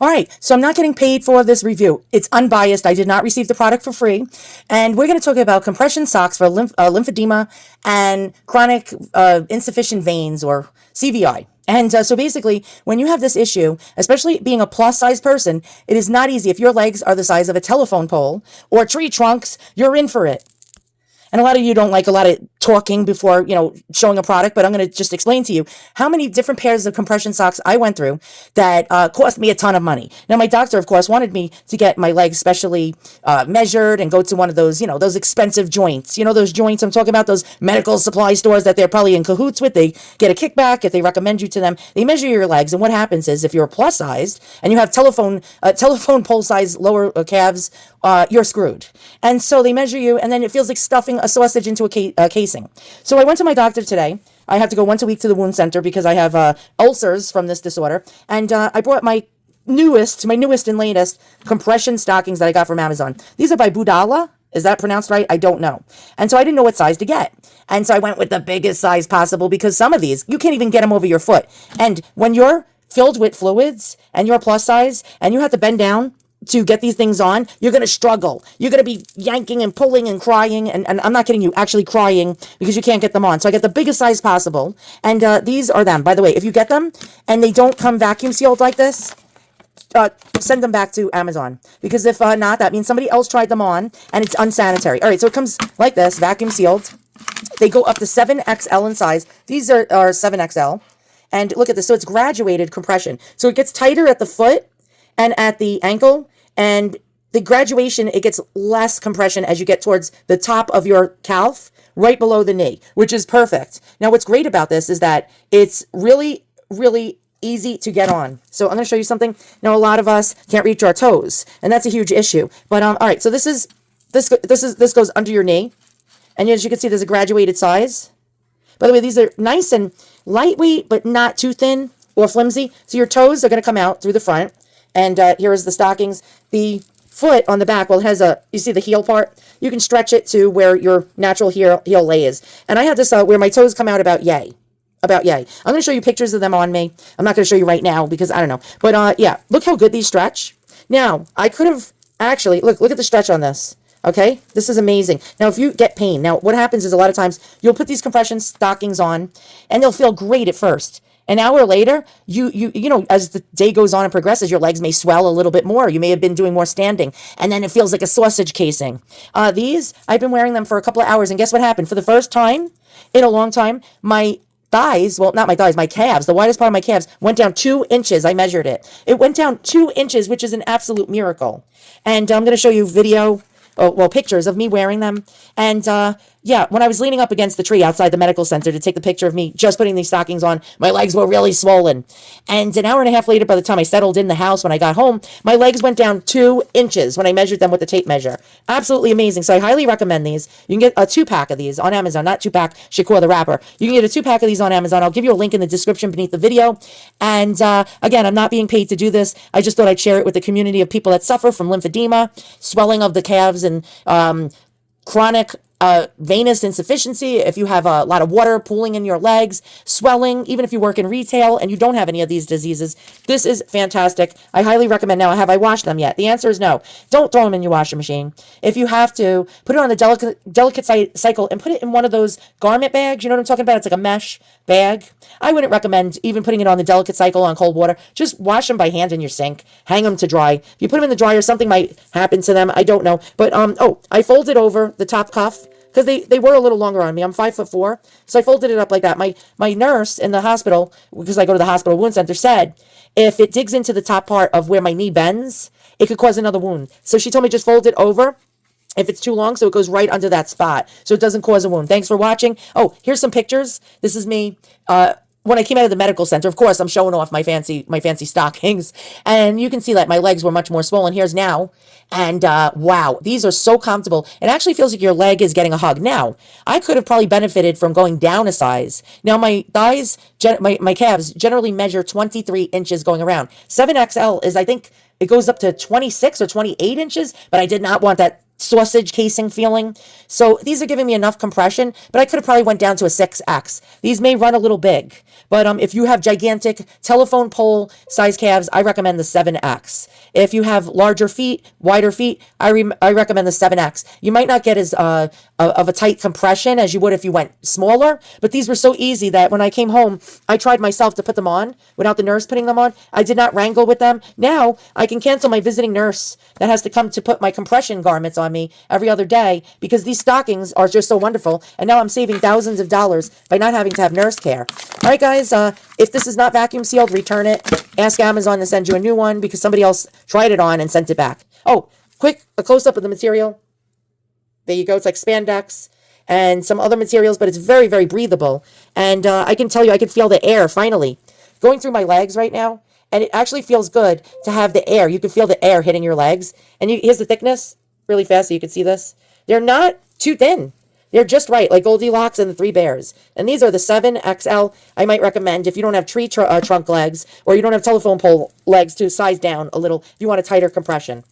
All right, so I'm not getting paid for this review. It's unbiased. I did not receive the product for free. And we're going to talk about compression socks for lymphedema and chronic insufficient veins, or CVI. And so basically, when you have this issue, especially being a plus size person, it is not easy. If your legs are the size of a telephone pole or tree trunks, you're in for it. And a lot of you don't like a lot of talking before, showing a product, but I'm going to just explain to you how many different pairs of compression socks I went through that cost me a ton of money. Now, my doctor, of course, wanted me to get my legs specially measured and go to one of those, those expensive joints. Those joints I'm talking about, those medical supply stores that they're probably in cahoots with. They get a kickback if they recommend you to them. They measure your legs, and what happens is if you're plus sized and you have telephone pole size lower calves, you're screwed. And so they measure you, and then it feels like stuffing a sausage into a casing. So I went to my doctor today. I have to go once a week to the wound center because I have ulcers from this disorder. And I brought my newest and latest compression stockings that I got from Amazon. These are by Bodala. Is that pronounced right? I don't know. And so I didn't know what size to get. And so I went with the biggest size possible because some of these, you can't even get them over your foot. And when you're filled with fluids and you're plus size and you have to bend down to get these things on, you're going to struggle. You're going to be yanking and pulling and crying. And I'm not kidding you, actually crying because you can't get them on. So I get the biggest size possible. And these are them. By the way, if you get them and they don't come vacuum sealed like this, send them back to Amazon. Because if not, that means somebody else tried them on and it's unsanitary. All right, so it comes like this, vacuum sealed. They go up to 7XL in size. These are 7XL. And look at this. So it's graduated compression. So it gets tighter at the foot and at the ankle, and the graduation, it gets less compression as you get towards the top of your calf, right below the knee, which is perfect. Now, what's great about this is that it's really, really easy to get on. So I'm going to show you something. Now, a lot of us can't reach our toes, and that's a huge issue. But all right, so this goes under your knee, and as you can see, there's a graduated size. By the way, these are nice and lightweight, but not too thin or flimsy. So your toes are going to come out through the front. And here is the stockings. The foot on the back, well, it has you see the heel part? You can stretch it to where your natural heel lays. And I have this where my toes come out about yay. I'm going to show you pictures of them on me. I'm not going to show you right now because I don't know. But yeah, look how good these stretch. Now, I could have actually, look at the stretch on this. Okay, this is amazing. Now, if you get pain, now what happens is a lot of times you'll put these compression stockings on and they'll feel great at first. An hour later, you know, as the day goes on and progresses, your legs may swell a little bit more. You may have been doing more standing, and then it feels like a sausage casing. These, I've been wearing them for a couple of hours, and guess what happened? For the first time in a long time, my thighs, well, not my thighs, my calves, the widest part of my calves went down 2 inches. I measured it. It went down 2 inches, which is an absolute miracle. And I'm going to show you pictures of me wearing them. And yeah, when I was leaning up against the tree outside the medical center to take the picture of me just putting these stockings on, my legs were really swollen. And an hour and a half later, by the time I settled in the house when I got home, my legs went down 2 inches when I measured them with the tape measure. Absolutely amazing. So I highly recommend these. You can get a 2-pack of these on Amazon, not 2-pack Shakur the Rapper. You can get a 2-pack of these on Amazon. I'll give you a link in the description beneath the video. And again, I'm not being paid to do this. I just thought I'd share it with the community of people that suffer from lymphedema, swelling of the calves, and chronic venous insufficiency. If you have a lot of water pooling in your legs, swelling, even if you work in retail and you don't have any of these diseases, this is fantastic. I highly recommend. Now, have I washed them yet? The answer is no. Don't throw them in your washing machine. If you have to, put it on the delicate cycle and put it in one of those garment bags. You know what I'm talking about? It's like a mesh bag. I wouldn't recommend even putting it on the delicate cycle on cold water. Just wash them by hand in your sink. Hang them to dry. If you put them in the dryer, something might happen to them. I don't know. But I folded over the top cuff because they were a little longer on me. I'm 5'4", so I folded it up like that. My nurse in the hospital, because I go to the hospital wound center, said if it digs into the top part of where my knee bends, it could cause another wound. So she told me just fold it over if it's too long, so it goes right under that spot, so it doesn't cause a wound. Thanks for watching. Oh, here's some pictures. This is me when I came out of the medical center. Of course, I'm showing off my fancy stockings, and you can see that my legs were much more swollen. Here's now, and wow, these are so comfortable. It actually feels like your leg is getting a hug. Now, I could have probably benefited from going down a size. Now, my thighs, my calves generally measure 23 inches going around. 7XL is, I think, it goes up to 26 or 28 inches, but I did not want that sausage casing feeling. So these are giving me enough compression, but I could have probably went down to a 6X. These may run a little big, but if you have gigantic telephone pole size calves, I recommend the 7X. If you have larger feet, wider feet, I recommend the 7X. You might not get as of a tight compression as you would if you went smaller, but these were so easy that when I came home, I tried myself to put them on without the nurse putting them on. I did not wrangle with them. Now I can cancel my visiting nurse that has to come to put my compression garments on me every other day because these stockings are just so wonderful. And now I'm saving thousands of dollars by not having to have nurse care. All right, guys, if this is not vacuum sealed, return it. Ask Amazon to send you a new one because somebody else tried it on and sent it back. Oh, quick, a close-up of the material. There you go. It's like spandex and some other materials, but it's very, very breathable. And I can tell you, I can feel the air finally going through my legs right now. And it actually feels good to have the air. You can feel the air hitting your legs. And here's the thickness really fast so you can see this. They're not too thin. They're just right, like Goldilocks and the Three Bears. And these are the 7XL. I might recommend if you don't have trunk legs or you don't have telephone pole legs to size down a little if you want a tighter compression.